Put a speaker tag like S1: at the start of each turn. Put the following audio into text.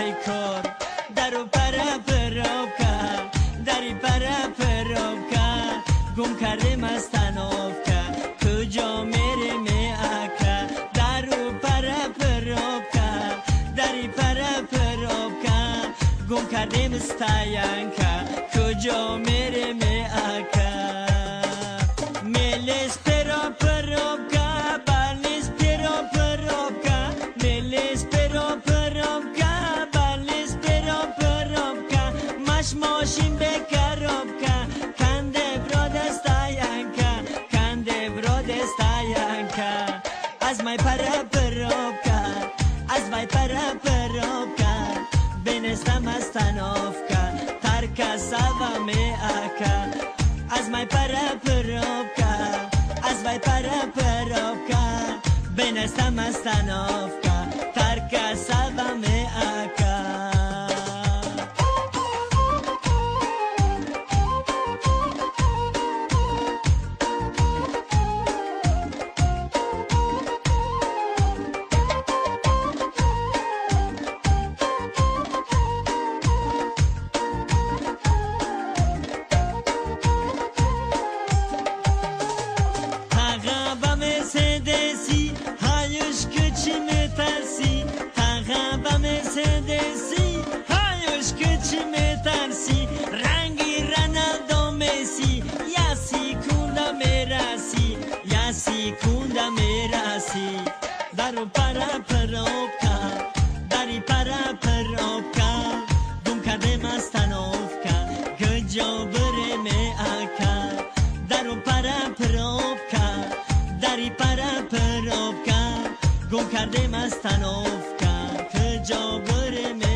S1: ای کار درو پره پروکا دری پره پروکا گم کرده مستنوکا کجا میره می اکا درو پره پروکا دری پره پروکا گم کرده مستاینکا کجا میره می اکا میلیس پرا پروکا بانیس پرا پروکا میلیس پرا پروکا بانیس پرا پروکا ماش ماشین بکروکا کنده برودستاینکا کنده برودستاینکا از مای پرا پروکا از مای پرا پروکا بنستم استانوفکا ترکا سوا می اکا از مای پرا پروکا از مای پرا پروکا بنستم استانوفکا ترکا سوا می اکا Sikunda merasi daru para perovka dari para perovka gum kade mastanovka gjo bere me aka daru para perovka dari para perovka gum kade mastanovka gjo bere me